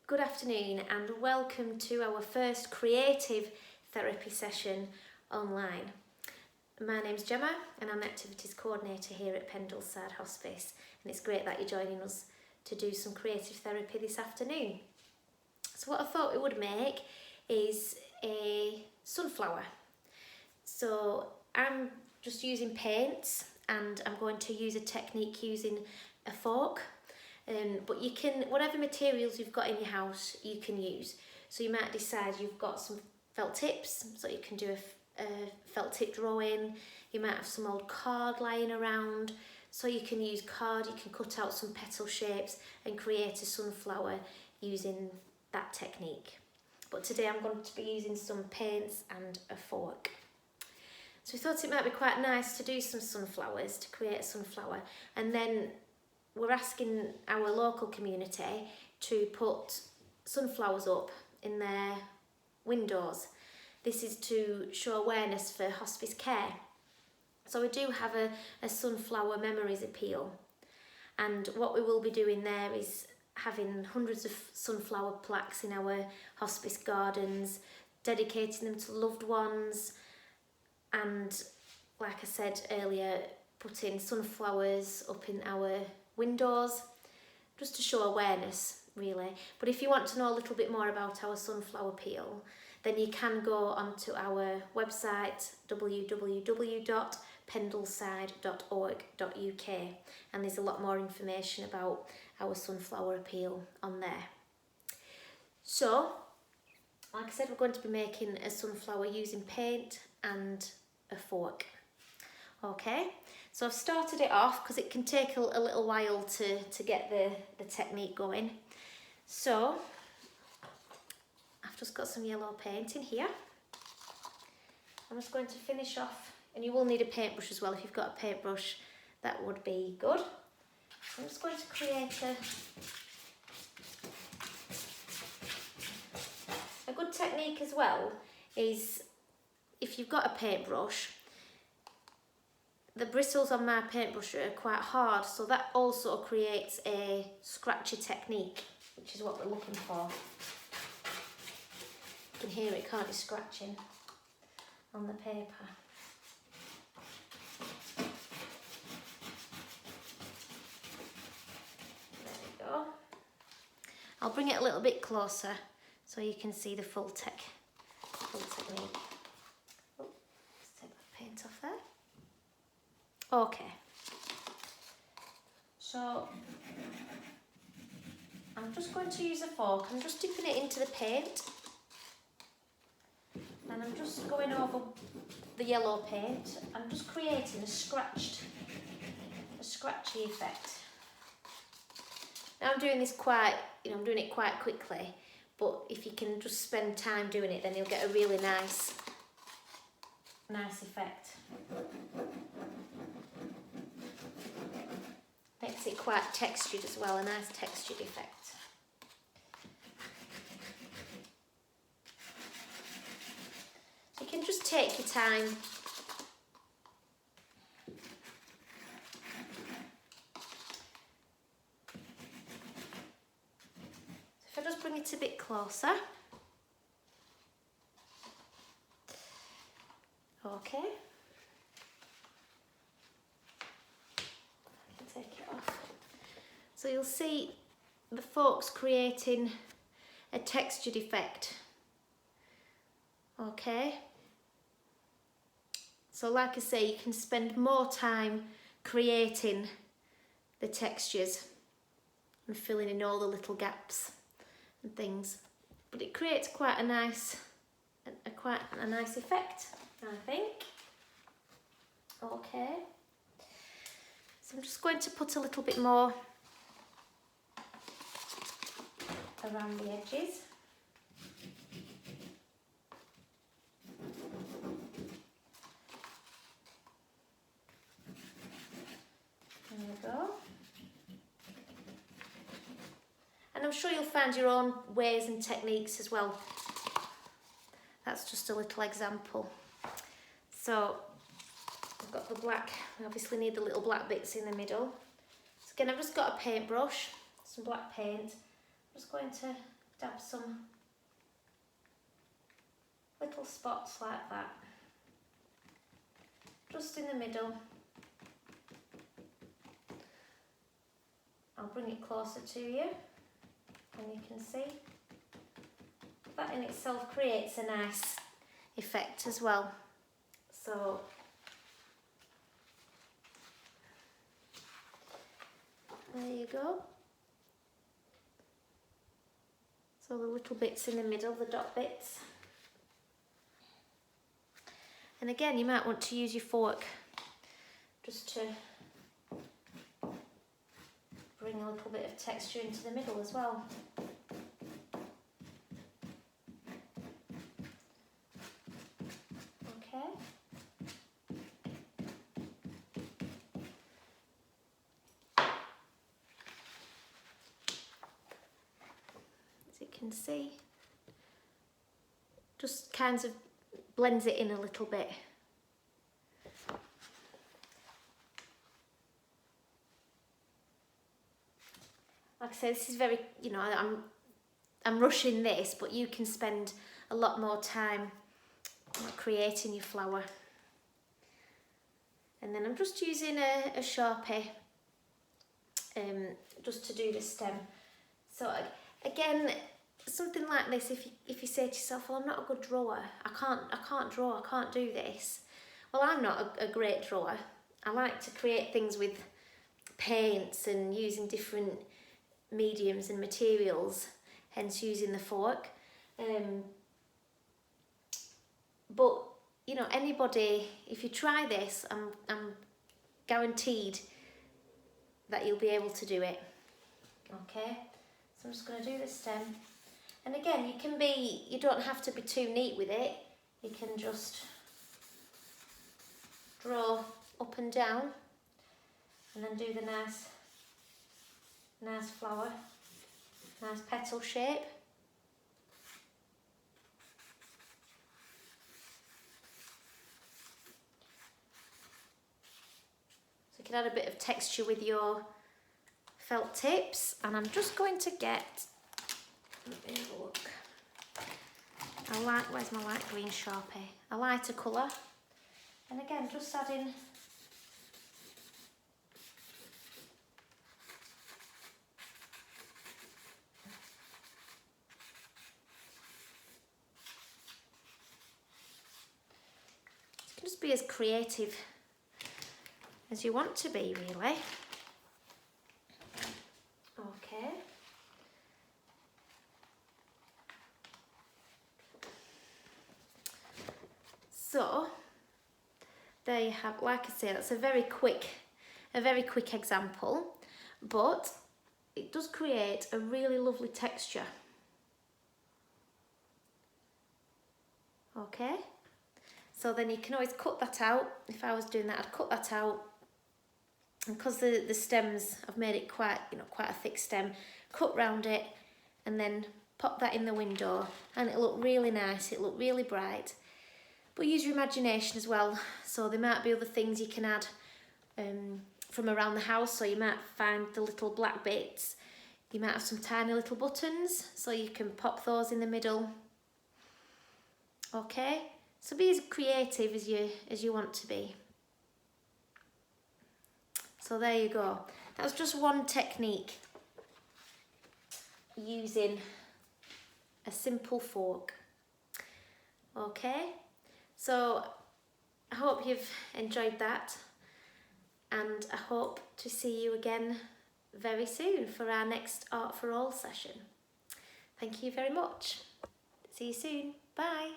Good afternoon and welcome to our first creative therapy session online. My name's Gemma and I'm the Activities Coordinator here at Pendleside Hospice, and it's great that you're joining us to do some creative therapy this afternoon. So what I thought we would make is a sunflower. So I'm just using paints and I'm going to use a technique using a fork. But you can, whatever materials you've got in your house, you can use. So you might decide you've got some felt tips, so you can do a felt tip drawing. You might have some old card lying around, so you can use card. You can cut out some petal shapes and create a sunflower using that technique. But today I'm going to be using some paints and a fork. So we thought it might be quite nice to do some sunflowers, to create a sunflower, and then we're asking our local community to put sunflowers up in their windows. This is to show awareness for hospice care. So we do have a sunflower memories appeal, and what we will be doing there is having hundreds of sunflower plaques in our hospice gardens, dedicating them to loved ones, and like I said earlier, putting sunflowers up in our windows just to show awareness, really. But if you want to know a little bit more about our sunflower peel, then you can go onto our website www.pendleside.org.uk, and there's a lot more information about our sunflower appeal on there. So like I said, we're going to be making a sunflower using paint and a fork. Okay, so I've started it off because it can take a little while to get the technique going. So I've just got some yellow paint in here. I'm just going to finish off, and you will need a paintbrush as well. If you've got a paintbrush, that would be good. I'm just going to create a good technique as well is, if you've got a paintbrush, the bristles on my paintbrush are quite hard, so that also creates a scratchy technique, which is what we're looking for. You can hear it, can't you, scratching on the paper. There we go. I'll bring it a little bit closer so you can see the full technique. Oh, let's take that paint off there. Okay, so I'm just going to use a fork. I'm just dipping it into the paint, and I'm just going over the yellow paint. I'm just creating a scratchy effect. Now I'm doing this I'm doing it quite quickly, but if you can just spend time doing it, then you'll get a really nice effect. Makes it quite textured as well, a nice textured effect. So you can just take your time. So if I just bring it a bit closer. Okay. Take it off. So you'll see the fork's creating a textured effect. Okay. So like I say, you can spend more time creating the textures and filling in all the little gaps and things. But it creates quite a nice effect, I think. Okay. So I'm just going to put a little bit more around the edges. There we go. And I'm sure you'll find your own ways and techniques as well. That's just a little example. So I've got the black, I obviously need the little black bits in the middle. So again, I've just got a paintbrush, some black paint. I'm just going to dab some little spots like that, just in the middle. I'll bring it closer to you and you can see that in itself creates a nice effect as well. So there you go. So the little bits in the middle, the dot bits. And again, you might want to use your fork just to bring a little bit of texture into the middle as well. Okay. As you can see, just kind of blends it in a little bit. Like I say, this is very, you know, I'm rushing this, but you can spend a lot more time creating your flower. And then I'm just using a Sharpie just to do the stem. So again, something like this, if you say to yourself, well, I'm not a good drawer, I can't draw, I can't do this. Well, I'm not a great drawer. I like to create things with paints and using different mediums and materials, hence using the fork. But you know, anybody, if you try this, I'm guaranteed that you'll be able to do it. Okay, so I'm just going to do the stem. And again, you don't have to be too neat with it. You can just draw up and down and then do the nice flower, nice petal shape. So you can add a bit of texture with your felt tips, and I'm just going to get, let me have a look. Where's my light green Sharpie? A lighter colour. And again, just adding just be as creative as you want to be, really. Okay. So there you have, like I say, that's a very quick example, but it does create a really lovely texture. Okay. So then you can always cut that out. If I was doing that, I'd cut that out. And because the stems, I've made it quite a thick stem, cut round it and then pop that in the window and it'll look really nice, it'll look really bright. But use your imagination as well. So there might be other things you can add from around the house. So you might find the little black bits. You might have some tiny little buttons, so you can pop those in the middle. Okay. So be as creative as you want to be. So there you go. That's just one technique using a simple fork. Okay, so I hope you've enjoyed that, and I hope to see you again very soon for our next Art for All session. Thank you very much. See you soon. Bye.